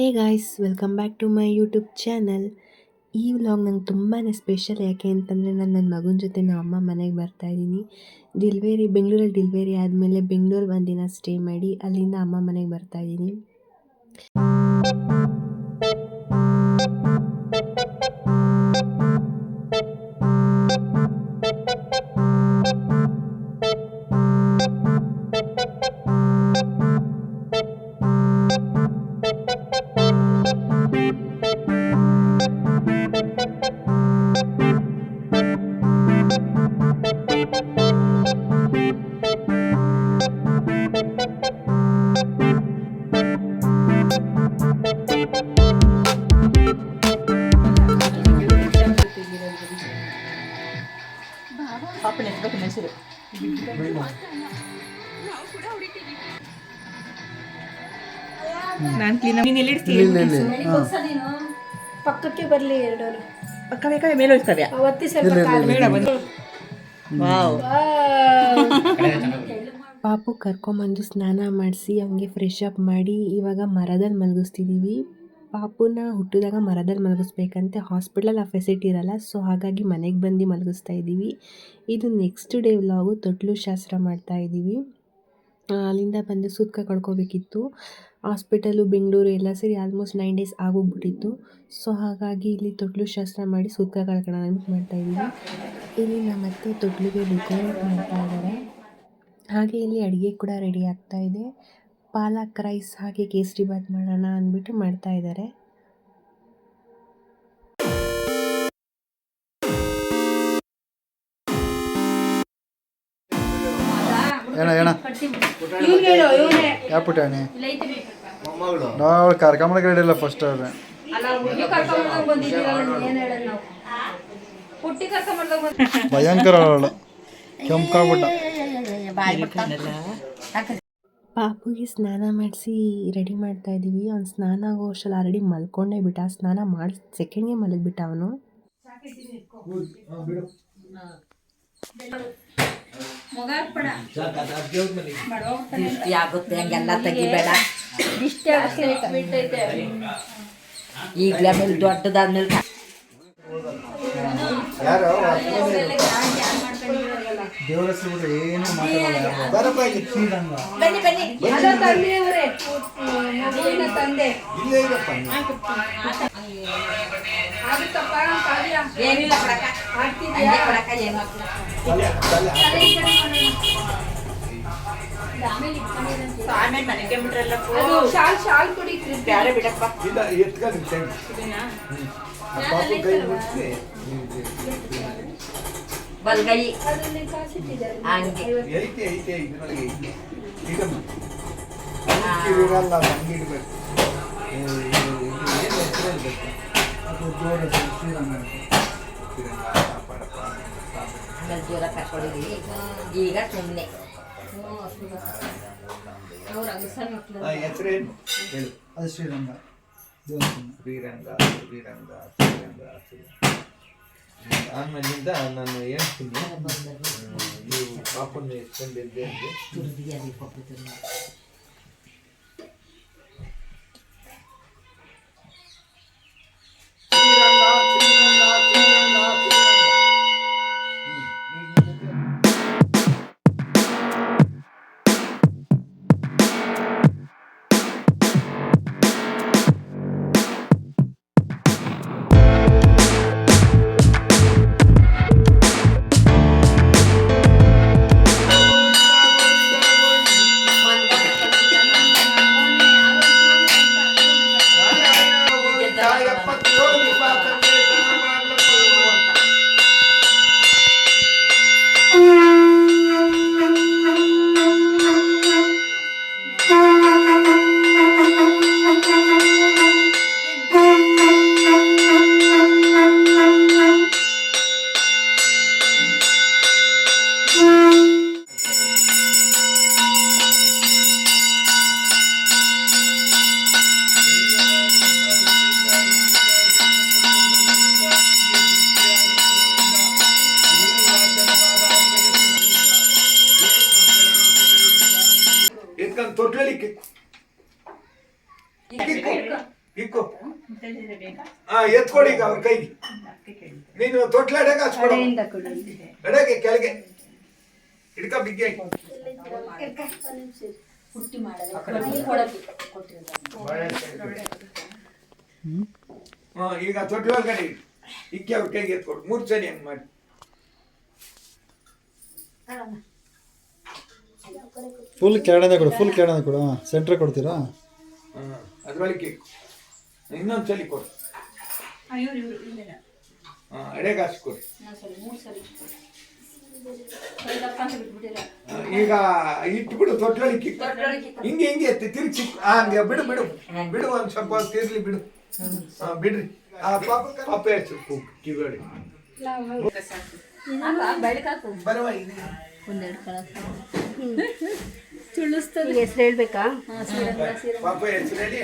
Hey guys, welcome back to my YouTube channel. ಈ vlog ನಂಗೆ ತುಂಬಾ ಸ್ಪೆಷಲ್. ಯಾಕೆ ಅಂತಂದರೆ ನಾನು ನನ್ನ ಮಗನ ಜೊತೆ ನಮ್ಮ ಅಮ್ಮ ಮನೆಗೆ ಬರ್ತಾಯಿದ್ದೀನಿ. ಬೆಂಗಳೂರಲ್ಲಿ ಡೆಲಿವರಿ ಆದಮೇಲೆ ಬೆಂಗಳೂರಲ್ಲಿ ಒಂದಿನ ಸ್ಟೇ ಮಾಡಿ ಅಲ್ಲಿಂದ ಅಮ್ಮ ಮನೆಗೆ ಬರ್ತಾಯಿದ್ದೀನಿ. ಪಾಪನ ಎತ್ಬೇಕು ಮೈಸೂರು ನಾನು ಕ್ಲೀನ್ ನೀನು ಎಲ್ಲಿ ಇಡ್ತೀನಿ ಪಕ್ಕಕ್ಕೆ ಬರಲಿ ಎರಡೋರು ಪಕ್ಕ ಬೇಕಾದ್ರೆ ಮೇಲೆ ಇರ್ತವೆ ಅವತ್ತಿ ಸ್ವಲ್ಪ ಬೇಡ ಬಂದು ವಾವ್ ಪಾಪು ಕರ್ಕೊಂಬಂದು ಸ್ನಾನ ಮಾಡಿಸಿ ಹಂಗೆ ಫ್ರೆಶ್ ಅಪ್ ಮಾಡಿ ಇವಾಗ ಮರದಲ್ಲಿ ಮಲಗಿಸ್ತಿದ್ದೀವಿ. ಪಾಪುನ ಹುಟ್ಟಿದಾಗ ಮರದಲ್ಲಿ ಮಲಗಿಸ್ಬೇಕಂತೆ. ಹಾಸ್ಪಿಟ್ಲಲ್ಲಿ ಆ ಫೆಸಿಲಿಟಿ ಇರಲ್ಲ, ಸೊ ಹಾಗಾಗಿ ಮನೆಗೆ ಬಂದು ಮಲಗಿಸ್ತಾ ಇದ್ದೀವಿ. ಇದು ನೆಕ್ಸ್ಟ್ ಡೇ ವ್ಲಾಗು. ತೊಟ್ಲು ಶಾಸ್ತ್ರ ಮಾಡ್ತಾ ಇದ್ದೀವಿ. ಅಲ್ಲಿಂದ ಬಂದು ಸೂತ್ಕ ಕಳ್ಕೊಬೇಕಿತ್ತು. ಹಾಸ್ಪಿಟಲು ಬೆಂಗಳೂರು ಎಲ್ಲ ಸೇರಿ ಆಲ್ಮೋಸ್ಟ್ 9 ಡೇಸ್ ಆಗೋಗ್ಬಿಟ್ಟಿತ್ತು. ಸೊ ಹಾಗಾಗಿ ಇಲ್ಲಿ ತೊಟ್ಲು ಶಾಸ್ತ್ರ ಮಾಡಿ ಸೂತ್ಕ ಕಳ್ಕೊಳ್ಳೋಣ ಅಂದ್ಬಿಟ್ಟು ಮಾಡ್ತಾಯಿದ್ದೀವಿ. ಇಲ್ಲಿ ನಮ್ಮ ಅತ್ತೆ ತೊಟ್ಲಿಗೆ ಡೆಕೋರೇಟ್ ಮಾಡ್ತಾ ಇದ್ದಾರೆ. ಹಾಗೆ ಇಲ್ಲಿ ಅಡುಗೆ ಕೂಡ ರೆಡಿ ಆಗ್ತಾ ಇದೆ. ಪಾಲಕ್ ರೈಸ್ ಹಾಗೆ ಕೇಸರಿ ಬಾತ್ ಮಾಡೋಣ ಅಂದ್ಬಿಟ್ಟು ಮಾಡ್ತಾ ಇದ್ದಾರೆ. ಯಾವ ಪುಟಾಣಿ ನಾವು ಕರ್ಕೊಂಬಳಕ್ಕೆ ರೆಡಿ ಇಲ್ಲ ಫಸ್ಟ್ ಅವ್ರೆ ಭಯಂಕರ ಅವಳು ಕೆಂಪಾಗ್ಬಿಟ್ಟ. ಪಾಪುಗೆ ಸ್ನಾನ ಮಾಡಿಸಿ ರೆಡಿ ಮಾಡ್ತಾ ಇದ್ದೀವಿ. ಅವ್ನು ಸ್ನಾನ ಆಗೋ ವರ್ಷಲ್ಲಿ ಆಲ್ರೆಡಿ ಮಲ್ಕೊಂಡೇ ಬಿಟ್ಟ. ಸ್ನಾನ ಮಾಡಿ ಸೆಕೆಂಡ್ಗೆ ಮಲಗಿಬಿಟ್ಟ ಅವನು. ಆಗುತ್ತೆ ಹಂಗೆಲ್ಲ ತೆಗಿಬೇಡ. ಈಗಲೇ ಆಮೇಲೆ ದೊಡ್ಡದಾದ್ಮೇಲೆ ದೇವರ ಹೆಸರು ಏನು ಮಾತಾಡಲ್ಲ. ಬನ್ನಿ ಬನ್ನಿ ತಂದೆ ಏನಿಲ್ಲ ಕೊಡಕ ಹಂಗೆ ಕೊಡಕ ಏನು ಆಮೇಲೆ ಮನೆಗೆ ಬಿಟ್ರಲ್ಲ ಶಾಲ್ ಕೊಡಿ ಬೇರೆ ಬಿಡಪ್ಪ. ಬಲ್ಗೈ ಹಂಗೆ ಜೋರ ಕರ್ಕೊಂಡಿದ್ದೀವಿ. ಈಗ ಸುಮ್ಮನೆ ಅದು ಶ್ರೀರಂಗ ಆಮೇಲಿಂದ ನಾನು ಹೇಳ್ತೀನಿ ನೀವು ಪಾಪನ್ನು ಎತ್ಕೊಂಡಿದ್ದೆ ಅಂದರೆ ತೊಟ್ಲಲ್ಲಿ ಇಕ್ಕು ಎತ್ಕೊಡಿ ಈಗ ಅವ್ರ ಕೈಗೆ ನೀನು ತೊಟ್ಲ ಎಡೆಗೆ ಹಚ್ಕೊಡ ಎಡೆಗೆ ಕೆಳಗೆ ಹಿಡ್ಕ ಬಿಗ್ಗೆ ಈಗ ತೊಟ್ಲ ಒಳಗಡೆ ಇಕ್ಕಿ ಅವ್ರ ಕೈಗೆ ಎತ್ಕೊಡು 3 ಸರಿ ಹಂಗ್ ಮಾಡಿ ಫುಲ್ ಕೆಳಗಡೆ ಕೊಡು, ಫುಲ್ ಕೆಳಗಡೆ ಕೊಡು. ಸೆಂಟ್ರ್ ಕೊಡ್ತೀರಾ? ಅದ್ರೊಳಗೆ ಇನ್ನೊಂದು ಸಲ ಕೊಡು. ಎಡೆಗೆ ಹಚ್ಕೊಡಿ. ಈಗ ಇಟ್ಬಿಡು ತೊಟ್ಲೊಳಗೆ ಹಿಂಗೆ ಹಿಂಗೆ ಎತ್ತಿ ತಿರ್ಚಿ ಹಂಗೆ ಬಿಡು ಬಿಡು ಬಿಡು ಒಂದ್ ಸ್ವಲ್ಪ ಹೊತ್ತು ಇರ್ಲಿ ಬಿಡು. ಬಿಡ್ರಿ ಆ ಪಾಪ ಹೆಚ್ಚು ಕಿವಿ ಬರವಾಗಿ ಹೆಸರು ಹೇಳ್ಬೇಕಾ? ಪಾಪ ಹೆಸರಲ್ಲಿ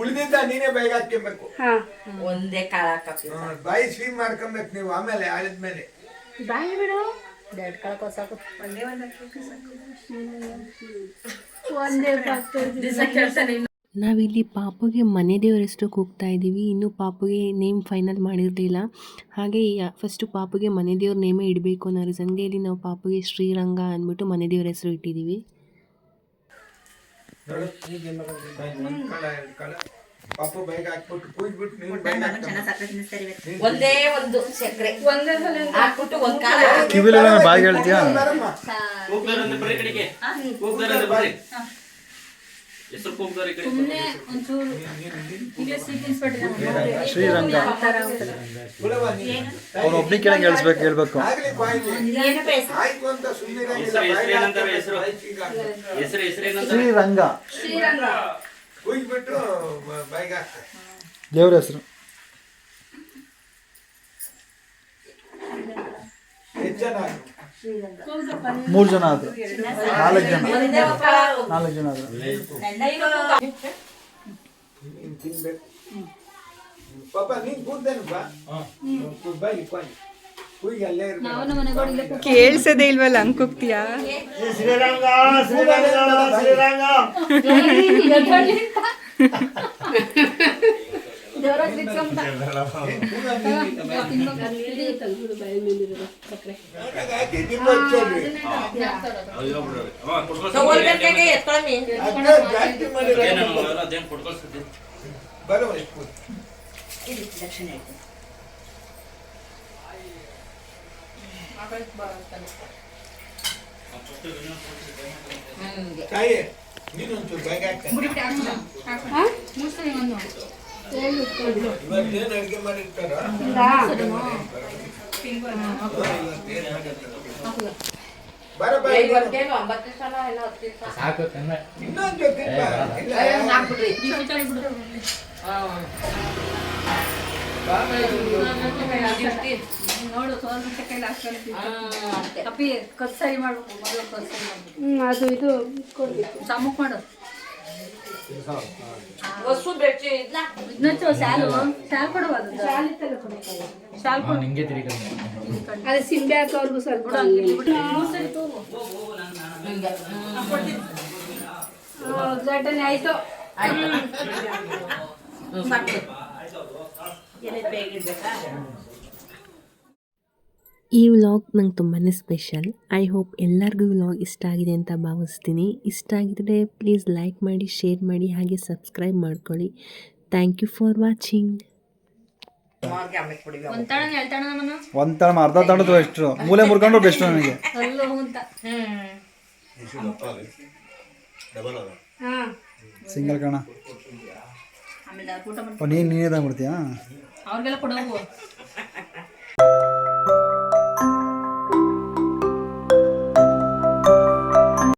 ಉಳಿದಿದ್ದ ನೀನೇ ಬೈಗ ಹಾಕ್ಕೊಬೇಕು. ಒಂದೇ ಕಾಳ ಹಾಕಿ ಬಾಯಿ ಸ್ವೀಮ್ ಮಾಡ್ಕೊಬೇಕು ನೀವು. ಆಮೇಲೆ ಆಳಿದ್ಮೇಲೆ ಬಾಯಿ ಬಿಡು. ನಾವಿಲ್ಲಿ ಪಾಪುಗೆ ಮನೆ ದೇವ್ರ ಹೆಸರು ಕೂಗ್ತಾ ಇದ್ದೀವಿ. ಇನ್ನೂ ಪಾಪುಗೆ ನೇಮ್ ಫೈನಲ್ ಮಾಡಿರಲಿಲ್ಲ. ಹಾಗೆ ಫಸ್ಟು ಪಾಪುಗೆ ಮನೆ ದೇವ್ರ ನೇಮೇ ಇಡಬೇಕು ಅನ್ನೋ ರೀಸನ್ಗೆ ಇಲ್ಲಿ ನಾವು ಪಾಪುಗೆ ಶ್ರೀರಂಗ ಅಂದ್ಬಿಟ್ಟು ಮನೆ ದೇವ್ರ ಹೆಸರು ಇಟ್ಟಿದ್ದೀವಿ. ಪಾಪ ಬೈಗ ಹಾಕ್ಬಿಟ್ಟು ಕೂಯ್ಬಿಟ್ಟು ನೀವು ಬೈಗ ಒಂದೇ ಒಂದು ಸಕ್ಕರೆ ಹಾಕ್ಬಿಟ್ಟು ಒಂದ್ ಕಾಳ ಕಿವಿಲ ಬಾಯಿಗೆ ಹೇಳ್ತೀಯಾ? ಶ್ರೀರಂಗ ಅವ್ನು ಒಬ್ಬನಿ ಕೆಳಗೆ ಹೇಳ್ಬೇಕು. ಆಯ್ತು ಅಂತ ಸುಮ್ಮನೆ ಶ್ರೀರಂಗ ಕೂಯ್ಬಿಟ್ಟು ಬೈಗ ಹಾಕ್ತಾರೆ. ದೇವ್ರ ಹೆಸರು ಹೆಚ್ಚನ 3 ಜನ ಆದ್ರು, 4 ಜನ ಆದ್ರು. ತಿನ್ಬೇಕು ಪಾಪ ನೀನ್ ಕೂರ್ತೇನಪ್ಪ ಬಾಯಿ ಬಾಯಿ ಕೂಯ್ಗೆ ಅಲ್ಲೇ ಇರ್ಬೇಕು. ಕೇಳಿಸದೇ ಇಲ್ವಲ್ಲ ಹಂಗ್ ಕೂಗ್ತೀಯಾ? ತಾಯಿ ನೀನೊಂಚೂರು ಬೈಗ ಇವತ್ತೇನು ಅಡುಗೆ ಮಾಡಿರ್ತಾರ ಇನ್ನೊಂದು ಜೊತೆ ಅದು ಇದು ಕೊಡ್ಬೇಕು. ಸಮುಕ್ ಮಾಡು ವಸ್ತು ಬೆಚ್ಚಿ ಇದನ್ನ ಶಾಲು ಕೊಡುವ ಅದೇ ಸಿಂಬೆ ಹಾಕೋರ್ಗು ಸ್ವಲ್ಪ ಘಟನೆ ಆಯ್ತು. ಈ ವ್ಲಾಗ್ ನಂಗೆ ತುಂಬಾ ಸ್ಪೆಷಲ್. ಐ ಹೋಪ್ ಎಲ್ಲರಿಗೂ ವ್ಲಾಗ್ ಇಷ್ಟ ಆಗಿದೆ ಅಂತ ಭಾವಿಸ್ತೀನಿ. ಇಷ್ಟ ಆಗಿದ್ರೆ ಪ್ಲೀಸ್ ಲೈಕ್ ಮಾಡಿ, ಶೇರ್ ಮಾಡಿ, ಹಾಗೆ ಸಬ್ಸ್ಕ್ರೈಬ್ ಮಾಡ್ಕೊಳ್ಳಿ. Thank you for watching. ಒಂದ್ ತಳ ಅರ್ಧ ತಳದು ಎಷ್ಟು ಮೂಲೆ ಮುರ್ಕೊಂಡು ಬೆಸ್ಟ್ ನನಗೆ. ಸಿಂಗಲ್ ಕಣ ನೀನೇ ತಗೊಂಡ್ಬಿಡ್ತೀಯಾ? ಅವ್ರಿಗೆಲ್ಲ ಕೊಡೋವು